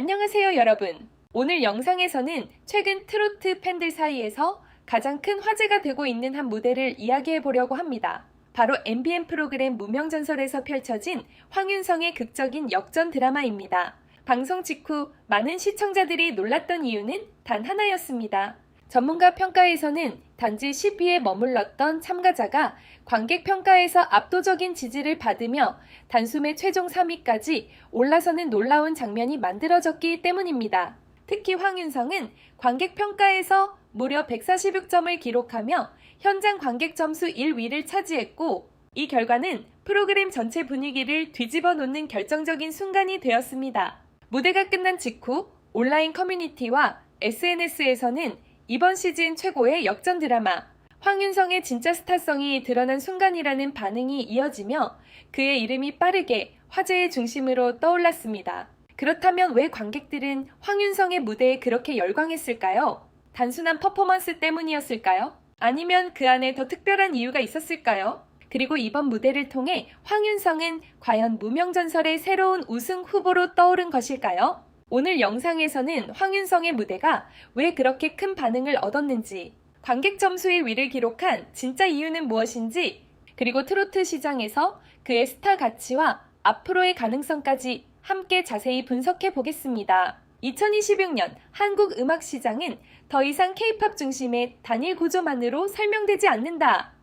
안녕하세요 여러분. 오늘 영상에서는 최근 트로트 팬들 사이에서 가장 큰 화제가 되고 있는 한 무대를 이야기해 보려고 합니다. 바로 MBN 프로그램 무명전설에서 펼쳐진 황윤성의 극적인 역전 드라마입니다. 방송 직후 많은 시청자들이 놀랐던 이유는 단 하나였습니다. 전문가 평가에서는 단지 10위에 머물렀던 참가자가 관객 평가에서 압도적인 지지를 받으며 단숨에 최종 3위까지 올라서는 놀라운 장면이 만들어졌기 때문입니다. 특히 황윤성은 관객 평가에서 무려 146점을 기록하며 현장 관객 점수 1위를 차지했고, 이 결과는 프로그램 전체 분위기를 뒤집어 놓는 결정적인 순간이 되었습니다. 무대가 끝난 직후 온라인 커뮤니티와 SNS에서는 이번 시즌 최고의 역전 드라마, 황윤성의 진짜 스타성이 드러난 순간이라는 반응이 이어지며 그의 이름이 빠르게 화제의 중심으로 떠올랐습니다. 그렇다면 왜 관객들은 황윤성의 무대에 그렇게 열광했을까요? 단순한 퍼포먼스 때문이었을까요? 아니면 그 안에 더 특별한 이유가 있었을까요? 그리고 이번 무대를 통해 황윤성은 과연 무명전설의 새로운 우승 후보로 떠오른 것일까요? 오늘 영상에서는 황윤성의 무대가 왜 그렇게 큰 반응을 얻었는지, 관객 점수의 위를 기록한 진짜 이유는 무엇인지, 그리고 트로트 시장에서 그의 스타 가치와 앞으로의 가능성까지 함께 자세히 분석해 보겠습니다. 2026년 한국 음악 시장은 더 이상 K-팝 중심의 단일 구조만으로 설명되지 않는다.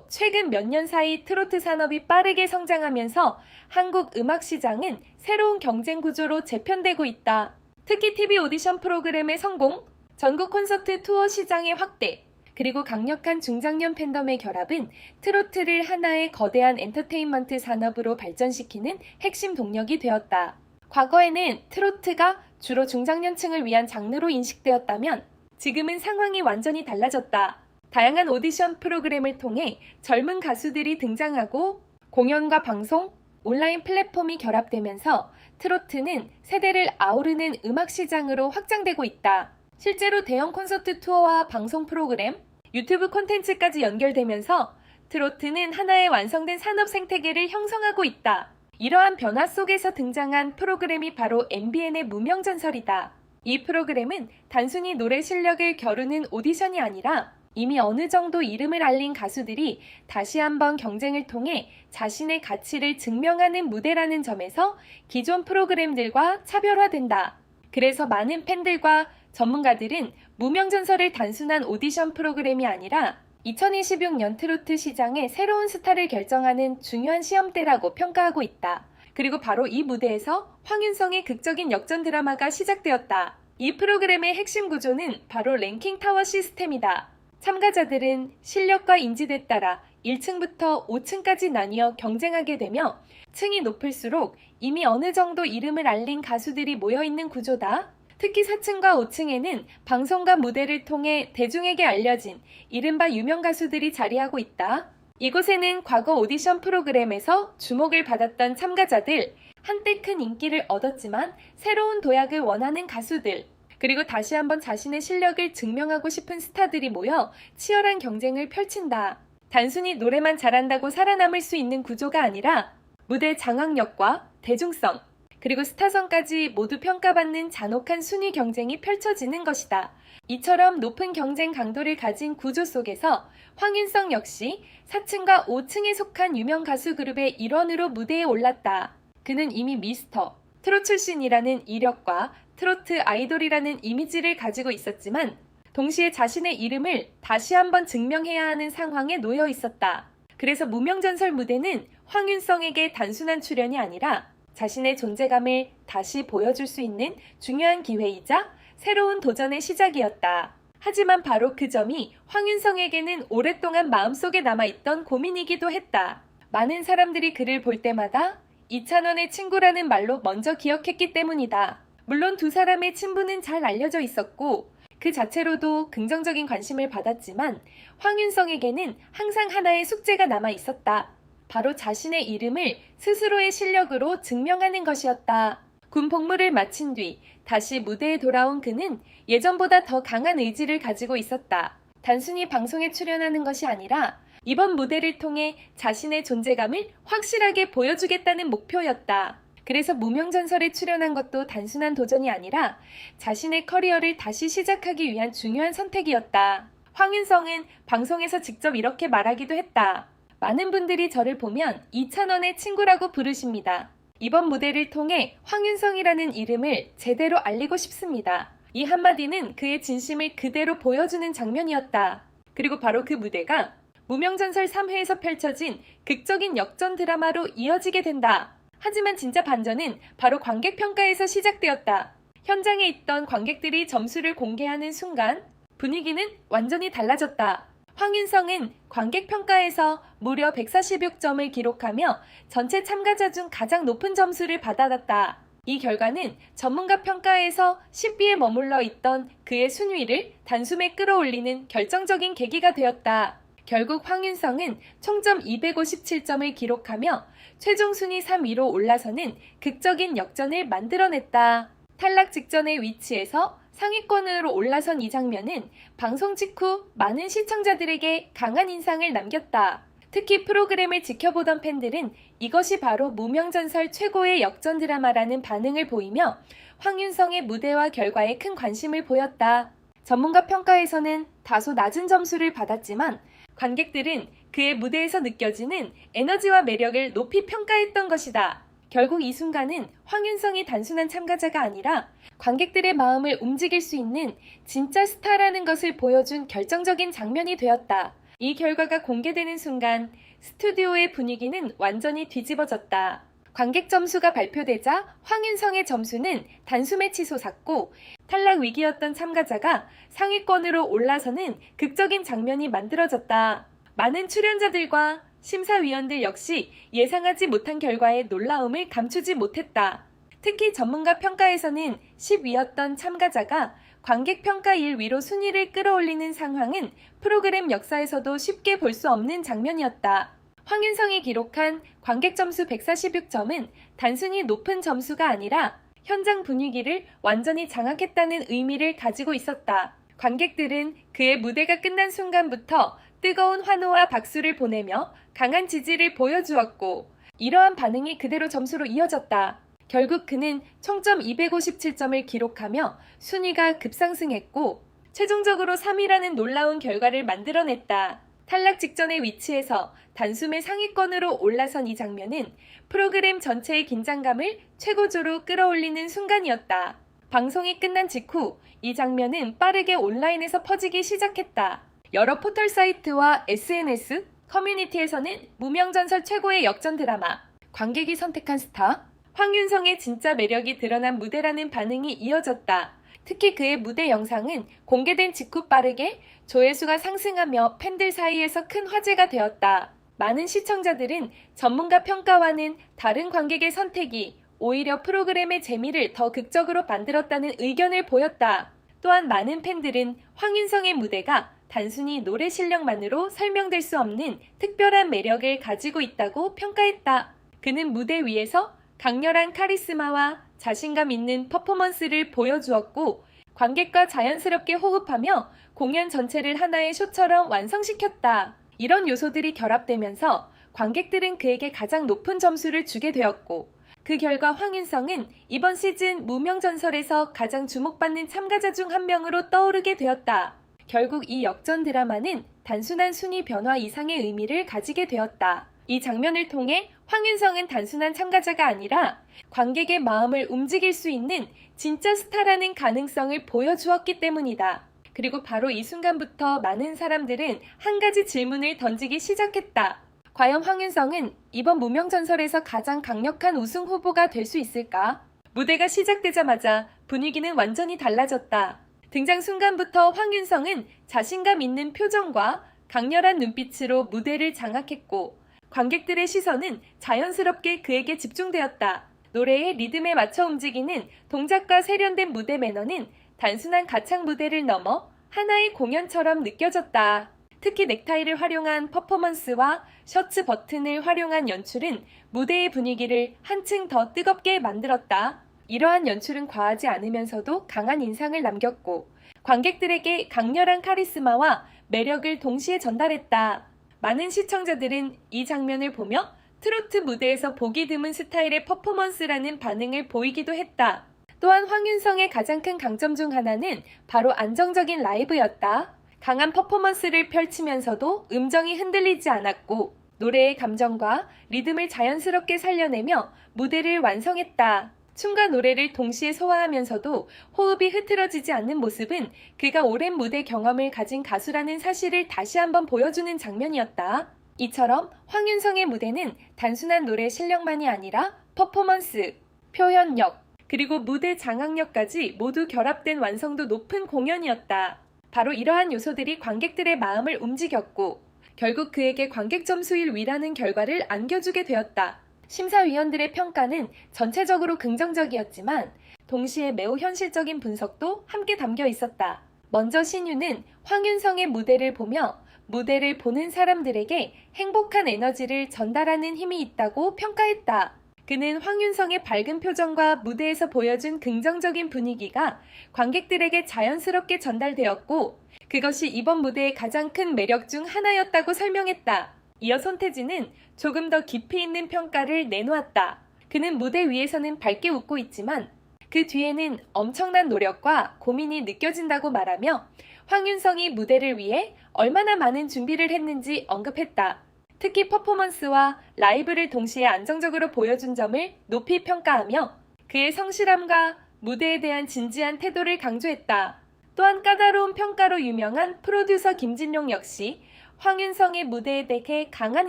최근 몇 년 사이 트로트 산업이 빠르게 성장하면서 한국 음악 시장은 새로운 경쟁 구조로 재편되고 있다. 특히 TV 오디션 프로그램의 성공, 전국 콘서트 투어 시장의 확대, 그리고 강력한 중장년 팬덤의 결합은 트로트를 하나의 거대한 엔터테인먼트 산업으로 발전시키는 핵심 동력이 되었다. 과거에는 트로트가 주로 중장년층을 위한 장르로 인식되었다면 지금은 상황이 완전히 달라졌다. 다양한 오디션 프로그램을 통해 젊은 가수들이 등장하고 공연과 방송, 온라인 플랫폼이 결합되면서 트로트는 세대를 아우르는 음악 시장으로 확장되고 있다. 실제로 대형 콘서트 투어와 방송 프로그램, 유튜브 콘텐츠까지 연결되면서 트로트는 하나의 완성된 산업 생태계를 형성하고 있다. 이러한 변화 속에서 등장한 프로그램이 바로 MBN의 무명전설이다. 이 프로그램은 단순히 노래 실력을 겨루는 오디션이 아니라 이미 어느 정도 이름을 알린 가수들이 다시 한번 경쟁을 통해 자신의 가치를 증명하는 무대라는 점에서 기존 프로그램들과 차별화된다. 그래서 많은 팬들과 전문가들은 무명전설을 단순한 오디션 프로그램이 아니라 2026년 트로트 시장의 새로운 스타를 결정하는 중요한 시험대라고 평가하고 있다. 그리고 바로 이 무대에서 황윤성의 극적인 역전 드라마가 시작되었다. 이 프로그램의 핵심 구조는 바로 랭킹 타워 시스템이다. 참가자들은 실력과 인지도에 따라 1층부터 5층까지 나뉘어 경쟁하게 되며 층이 높을수록 이미 어느 정도 이름을 알린 가수들이 모여있는 구조다. 특히 4층과 5층에는 방송과 무대를 통해 대중에게 알려진 이른바 유명 가수들이 자리하고 있다. 이곳에는 과거 오디션 프로그램에서 주목을 받았던 참가자들, 한때 큰 인기를 얻었지만 새로운 도약을 원하는 가수들, 그리고 다시 한번 자신의 실력을 증명하고 싶은 스타들이 모여 치열한 경쟁을 펼친다. 단순히 노래만 잘한다고 살아남을 수 있는 구조가 아니라 무대 장악력과 대중성, 그리고 스타성까지 모두 평가받는 잔혹한 순위 경쟁이 펼쳐지는 것이다. 이처럼 높은 경쟁 강도를 가진 구조 속에서 황윤성 역시 4층과 5층에 속한 유명 가수 그룹의 일원으로 무대에 올랐다. 그는 이미 미스터, 트롯 출신이라는 이력과 트로트 아이돌이라는 이미지를 가지고 있었지만 동시에 자신의 이름을 다시 한번 증명해야 하는 상황에 놓여 있었다. 그래서 무명전설 무대는 황윤성에게 단순한 출연이 아니라 자신의 존재감을 다시 보여줄 수 있는 중요한 기회이자 새로운 도전의 시작이었다. 하지만 바로 그 점이 황윤성에게는 오랫동안 마음속에 남아있던 고민이기도 했다. 많은 사람들이 그를 볼 때마다 이찬원의 친구라는 말로 먼저 기억했기 때문이다. 물론 두 사람의 친분은 잘 알려져 있었고 그 자체로도 긍정적인 관심을 받았지만 황윤성에게는 항상 하나의 숙제가 남아 있었다. 바로 자신의 이름을 스스로의 실력으로 증명하는 것이었다. 군 복무를 마친 뒤 다시 무대에 돌아온 그는 예전보다 더 강한 의지를 가지고 있었다. 단순히 방송에 출연하는 것이 아니라 이번 무대를 통해 자신의 존재감을 확실하게 보여주겠다는 목표였다. 그래서 무명전설에 출연한 것도 단순한 도전이 아니라 자신의 커리어를 다시 시작하기 위한 중요한 선택이었다. 황윤성은 방송에서 직접 이렇게 말하기도 했다. 많은 분들이 저를 보면 이찬원의 친구라고 부르십니다. 이번 무대를 통해 황윤성이라는 이름을 제대로 알리고 싶습니다. 이 한마디는 그의 진심을 그대로 보여주는 장면이었다. 그리고 바로 그 무대가 무명전설 3회에서 펼쳐진 극적인 역전 드라마로 이어지게 된다. 하지만 진짜 반전은 바로 관객 평가에서 시작되었다. 현장에 있던 관객들이 점수를 공개하는 순간 분위기는 완전히 달라졌다. 황윤성은 관객 평가에서 무려 146점을 기록하며 전체 참가자 중 가장 높은 점수를 받아갔다. 이 결과는 전문가 평가에서 10위에 머물러 있던 그의 순위를 단숨에 끌어올리는 결정적인 계기가 되었다. 결국 황윤성은 총점 257점을 기록하며 최종 순위 3위로 올라서는 극적인 역전을 만들어냈다. 탈락 직전의 위치에서 상위권으로 올라선 이 장면은 방송 직후 많은 시청자들에게 강한 인상을 남겼다. 특히 프로그램을 지켜보던 팬들은 이것이 바로 무명전설 최고의 역전 드라마라는 반응을 보이며 황윤성의 무대와 결과에 큰 관심을 보였다. 전문가 평가에서는 다소 낮은 점수를 받았지만 관객들은 그의 무대에서 느껴지는 에너지와 매력을 높이 평가했던 것이다. 결국 이 순간은 황윤성이 단순한 참가자가 아니라 관객들의 마음을 움직일 수 있는 진짜 스타라는 것을 보여준 결정적인 장면이 되었다. 이 결과가 공개되는 순간 스튜디오의 분위기는 완전히 뒤집어졌다. 관객 점수가 발표되자 황윤성의 점수는 단숨에 치솟았고 탈락 위기였던 참가자가 상위권으로 올라서는 극적인 장면이 만들어졌다. 많은 출연자들과 심사위원들 역시 예상하지 못한 결과에 놀라움을 감추지 못했다. 특히 전문가 평가에서는 10위였던 참가자가 관객 평가 1위로 순위를 끌어올리는 상황은 프로그램 역사에서도 쉽게 볼 수 없는 장면이었다. 황윤성이 기록한 관객 점수 146점은 단순히 높은 점수가 아니라 현장 분위기를 완전히 장악했다는 의미를 가지고 있었다. 관객들은 그의 무대가 끝난 순간부터 뜨거운 환호와 박수를 보내며 강한 지지를 보여주었고 이러한 반응이 그대로 점수로 이어졌다. 결국 그는 총점 257점을 기록하며 순위가 급상승했고 최종적으로 3위라는 놀라운 결과를 만들어냈다. 탈락 직전의 위치에서 단숨에 상위권으로 올라선 이 장면은 프로그램 전체의 긴장감을 최고조로 끌어올리는 순간이었다. 방송이 끝난 직후 이 장면은 빠르게 온라인에서 퍼지기 시작했다. 여러 포털 사이트와 SNS, 커뮤니티에서는 무명전설 최고의 역전 드라마, 관객이 선택한 스타, 황윤성의 진짜 매력이 드러난 무대라는 반응이 이어졌다. 특히 그의 무대 영상은 공개된 직후 빠르게 조회수가 상승하며 팬들 사이에서 큰 화제가 되었다. 많은 시청자들은 전문가 평가와는 다른 관객의 선택이 오히려 프로그램의 재미를 더 극적으로 만들었다는 의견을 보였다. 또한 많은 팬들은 황윤성의 무대가 단순히 노래 실력만으로 설명될 수 없는 특별한 매력을 가지고 있다고 평가했다. 그는 무대 위에서 강렬한 카리스마와 자신감 있는 퍼포먼스를 보여주었고 관객과 자연스럽게 호흡하며 공연 전체를 하나의 쇼처럼 완성시켰다. 이런 요소들이 결합되면서 관객들은 그에게 가장 높은 점수를 주게 되었고 그 결과 황윤성은 이번 시즌 무명전설에서 가장 주목받는 참가자 중 한 명으로 떠오르게 되었다. 결국 이 역전 드라마는 단순한 순위 변화 이상의 의미를 가지게 되었다. 이 장면을 통해 황윤성은 단순한 참가자가 아니라 관객의 마음을 움직일 수 있는 진짜 스타라는 가능성을 보여주었기 때문이다. 그리고 바로 이 순간부터 많은 사람들은 한 가지 질문을 던지기 시작했다. 과연 황윤성은 이번 무명전설에서 가장 강력한 우승 후보가 될 수 있을까? 무대가 시작되자마자 분위기는 완전히 달라졌다. 등장 순간부터 황윤성은 자신감 있는 표정과 강렬한 눈빛으로 무대를 장악했고 관객들의 시선은 자연스럽게 그에게 집중되었다. 노래의 리듬에 맞춰 움직이는 동작과 세련된 무대 매너는 단순한 가창 무대를 넘어 하나의 공연처럼 느껴졌다. 특히 넥타이를 활용한 퍼포먼스와 셔츠 버튼을 활용한 연출은 무대의 분위기를 한층 더 뜨겁게 만들었다. 이러한 연출은 과하지 않으면서도 강한 인상을 남겼고 관객들에게 강렬한 카리스마와 매력을 동시에 전달했다. 많은 시청자들은 이 장면을 보며 트로트 무대에서 보기 드문 스타일의 퍼포먼스라는 반응을 보이기도 했다. 또한 황윤성의 가장 큰 강점 중 하나는 바로 안정적인 라이브였다. 강한 퍼포먼스를 펼치면서도 음정이 흔들리지 않았고 노래의 감정과 리듬을 자연스럽게 살려내며 무대를 완성했다. 춤과 노래를 동시에 소화하면서도 호흡이 흐트러지지 않는 모습은 그가 오랜 무대 경험을 가진 가수라는 사실을 다시 한번 보여주는 장면이었다. 이처럼 황윤성의 무대는 단순한 노래 실력만이 아니라 퍼포먼스, 표현력, 그리고 무대 장악력까지 모두 결합된 완성도 높은 공연이었다. 바로 이러한 요소들이 관객들의 마음을 움직였고 결국 그에게 관객 점수 1위라는 결과를 안겨주게 되었다. 심사위원들의 평가는 전체적으로 긍정적이었지만 동시에 매우 현실적인 분석도 함께 담겨 있었다. 먼저 신유는 황윤성의 무대를 보며 무대를 보는 사람들에게 행복한 에너지를 전달하는 힘이 있다고 평가했다. 그는 황윤성의 밝은 표정과 무대에서 보여준 긍정적인 분위기가 관객들에게 자연스럽게 전달되었고 그것이 이번 무대의 가장 큰 매력 중 하나였다고 설명했다. 이어 손태진은 조금 더 깊이 있는 평가를 내놓았다. 그는 무대 위에서는 밝게 웃고 있지만 그 뒤에는 엄청난 노력과 고민이 느껴진다고 말하며 황윤성이 무대를 위해 얼마나 많은 준비를 했는지 언급했다. 특히 퍼포먼스와 라이브를 동시에 안정적으로 보여준 점을 높이 평가하며 그의 성실함과 무대에 대한 진지한 태도를 강조했다. 또한 까다로운 평가로 유명한 프로듀서 김진용 역시 황윤성의 무대에 대해 강한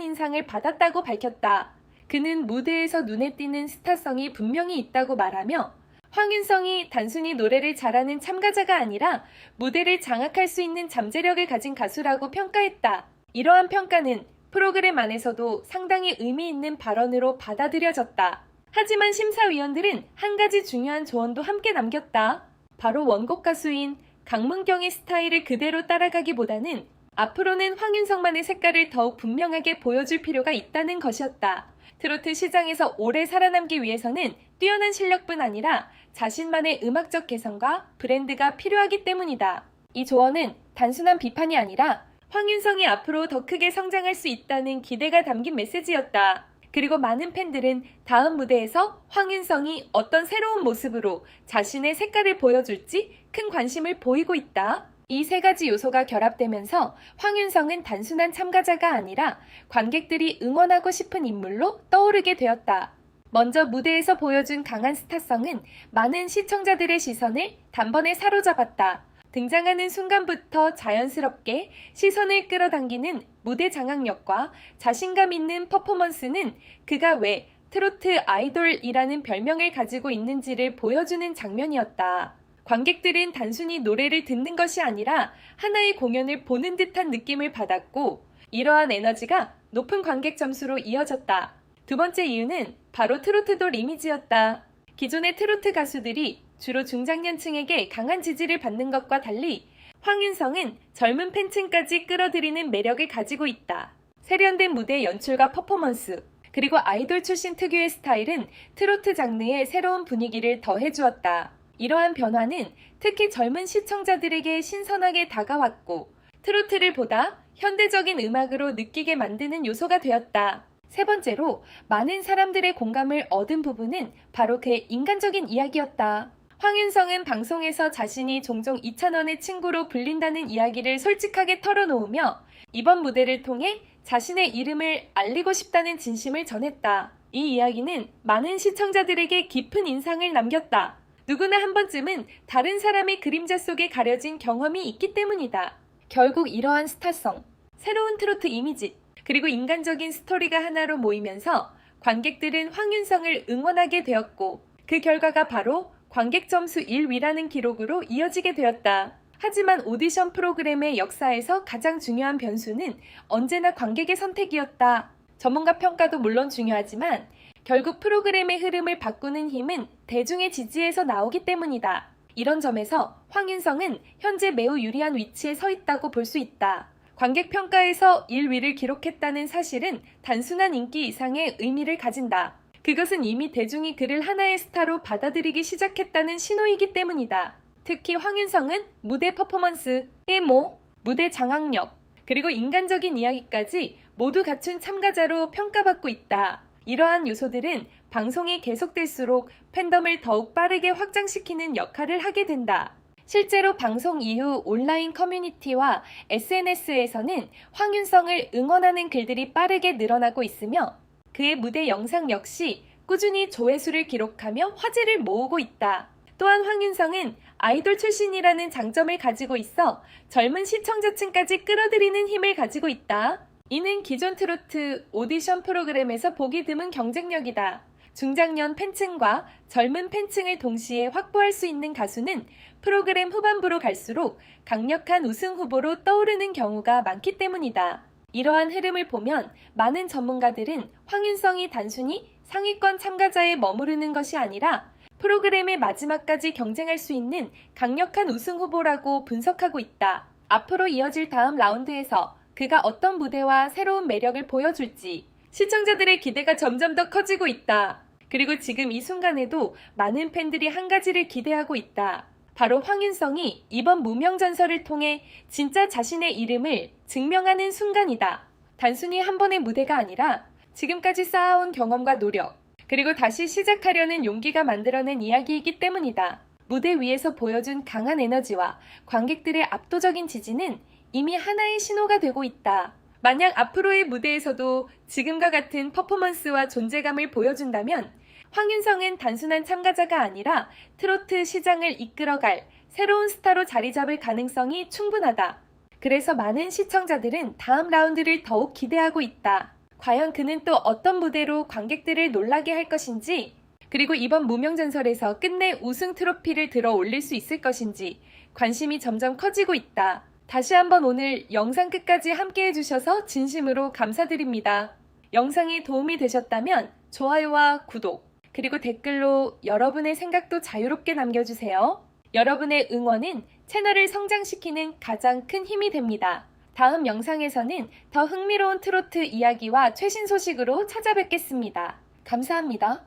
인상을 받았다고 밝혔다. 그는 무대에서 눈에 띄는 스타성이 분명히 있다고 말하며 황윤성이 단순히 노래를 잘하는 참가자가 아니라 무대를 장악할 수 있는 잠재력을 가진 가수라고 평가했다. 이러한 평가는 프로그램 안에서도 상당히 의미 있는 발언으로 받아들여졌다. 하지만 심사위원들은 한 가지 중요한 조언도 함께 남겼다. 바로 원곡 가수인 강문경의 스타일을 그대로 따라가기보다는 앞으로는 황윤성만의 색깔을 더욱 분명하게 보여줄 필요가 있다는 것이었다. 트로트 시장에서 오래 살아남기 위해서는 뛰어난 실력뿐 아니라 자신만의 음악적 개성과 브랜드가 필요하기 때문이다. 이 조언은 단순한 비판이 아니라 황윤성이 앞으로 더 크게 성장할 수 있다는 기대가 담긴 메시지였다. 그리고 많은 팬들은 다음 무대에서 황윤성이 어떤 새로운 모습으로 자신의 색깔을 보여줄지 큰 관심을 보이고 있다. 이 세 가지 요소가 결합되면서 황윤성은 단순한 참가자가 아니라 관객들이 응원하고 싶은 인물로 떠오르게 되었다. 먼저 무대에서 보여준 강한 스타성은 많은 시청자들의 시선을 단번에 사로잡았다. 등장하는 순간부터 자연스럽게 시선을 끌어당기는 무대 장악력과 자신감 있는 퍼포먼스는 그가 왜 트로트 아이돌이라는 별명을 가지고 있는지를 보여주는 장면이었다. 관객들은 단순히 노래를 듣는 것이 아니라 하나의 공연을 보는 듯한 느낌을 받았고 이러한 에너지가 높은 관객 점수로 이어졌다. 두 번째 이유는 바로 트로트돌 이미지였다. 기존의 트로트 가수들이 주로 중장년층에게 강한 지지를 받는 것과 달리 황윤성은 젊은 팬층까지 끌어들이는 매력을 가지고 있다. 세련된 무대 연출과 퍼포먼스, 그리고 아이돌 출신 특유의 스타일은 트로트 장르에 새로운 분위기를 더해주었다. 이러한 변화는 특히 젊은 시청자들에게 신선하게 다가왔고 트로트를 보다 현대적인 음악으로 느끼게 만드는 요소가 되었다. 세 번째로 많은 사람들의 공감을 얻은 부분은 바로 그의 인간적인 이야기였다. 황윤성은 방송에서 자신이 종종 이찬원의 친구로 불린다는 이야기를 솔직하게 털어놓으며 이번 무대를 통해 자신의 이름을 알리고 싶다는 진심을 전했다. 이 이야기는 많은 시청자들에게 깊은 인상을 남겼다. 누구나 한 번쯤은 다른 사람의 그림자 속에 가려진 경험이 있기 때문이다. 결국 이러한 스타성, 새로운 트로트 이미지, 그리고 인간적인 스토리가 하나로 모이면서 관객들은 황윤성을 응원하게 되었고 그 결과가 바로 관객 점수 1위라는 기록으로 이어지게 되었다. 하지만 오디션 프로그램의 역사에서 가장 중요한 변수는 언제나 관객의 선택이었다. 전문가 평가도 물론 중요하지만 결국 프로그램의 흐름을 바꾸는 힘은 대중의 지지에서 나오기 때문이다. 이런 점에서 황윤성은 현재 매우 유리한 위치에 서 있다고 볼 수 있다. 관객 평가에서 1위를 기록했다는 사실은 단순한 인기 이상의 의미를 가진다. 그것은 이미 대중이 그를 하나의 스타로 받아들이기 시작했다는 신호이기 때문이다. 특히 황윤성은 무대 퍼포먼스, 깨모, 무대 장악력, 그리고 인간적인 이야기까지 모두 갖춘 참가자로 평가받고 있다. 이러한 요소들은 방송이 계속될수록 팬덤을 더욱 빠르게 확장시키는 역할을 하게 된다. 실제로 방송 이후 온라인 커뮤니티와 SNS에서는 황윤성을 응원하는 글들이 빠르게 늘어나고 있으며 그의 무대 영상 역시 꾸준히 조회수를 기록하며 화제를 모으고 있다. 또한 황윤성은 아이돌 출신이라는 장점을 가지고 있어 젊은 시청자층까지 끌어들이는 힘을 가지고 있다. 이는 기존 트로트 오디션 프로그램에서 보기 드문 경쟁력이다. 중장년 팬층과 젊은 팬층을 동시에 확보할 수 있는 가수는 프로그램 후반부로 갈수록 강력한 우승 후보로 떠오르는 경우가 많기 때문이다. 이러한 흐름을 보면 많은 전문가들은 황윤성이 단순히 상위권 참가자에 머무르는 것이 아니라 프로그램의 마지막까지 경쟁할 수 있는 강력한 우승 후보라고 분석하고 있다. 앞으로 이어질 다음 라운드에서 그가 어떤 무대와 새로운 매력을 보여줄지 시청자들의 기대가 점점 더 커지고 있다. 그리고 지금 이 순간에도 많은 팬들이 한 가지를 기대하고 있다. 바로 황윤성이 이번 무명전설을 통해 진짜 자신의 이름을 증명하는 순간이다. 단순히 한 번의 무대가 아니라 지금까지 쌓아온 경험과 노력, 그리고 다시 시작하려는 용기가 만들어낸 이야기이기 때문이다. 무대 위에서 보여준 강한 에너지와 관객들의 압도적인 지지는 이미 하나의 신호가 되고 있다. 만약 앞으로의 무대에서도 지금과 같은 퍼포먼스와 존재감을 보여준다면 황윤성은 단순한 참가자가 아니라 트로트 시장을 이끌어갈 새로운 스타로 자리 잡을 가능성이 충분하다. 그래서 많은 시청자들은 다음 라운드를 더욱 기대하고 있다. 과연 그는 또 어떤 무대로 관객들을 놀라게 할 것인지, 그리고 이번 무명전설에서 끝내 우승 트로피를 들어 올릴 수 있을 것인지 관심이 점점 커지고 있다. 다시 한번 오늘 영상 끝까지 함께 해주셔서 진심으로 감사드립니다. 영상이 도움이 되셨다면 좋아요와 구독, 그리고 댓글로 여러분의 생각도 자유롭게 남겨주세요. 여러분의 응원은 채널을 성장시키는 가장 큰 힘이 됩니다. 다음 영상에서는 더 흥미로운 트로트 이야기와 최신 소식으로 찾아뵙겠습니다. 감사합니다.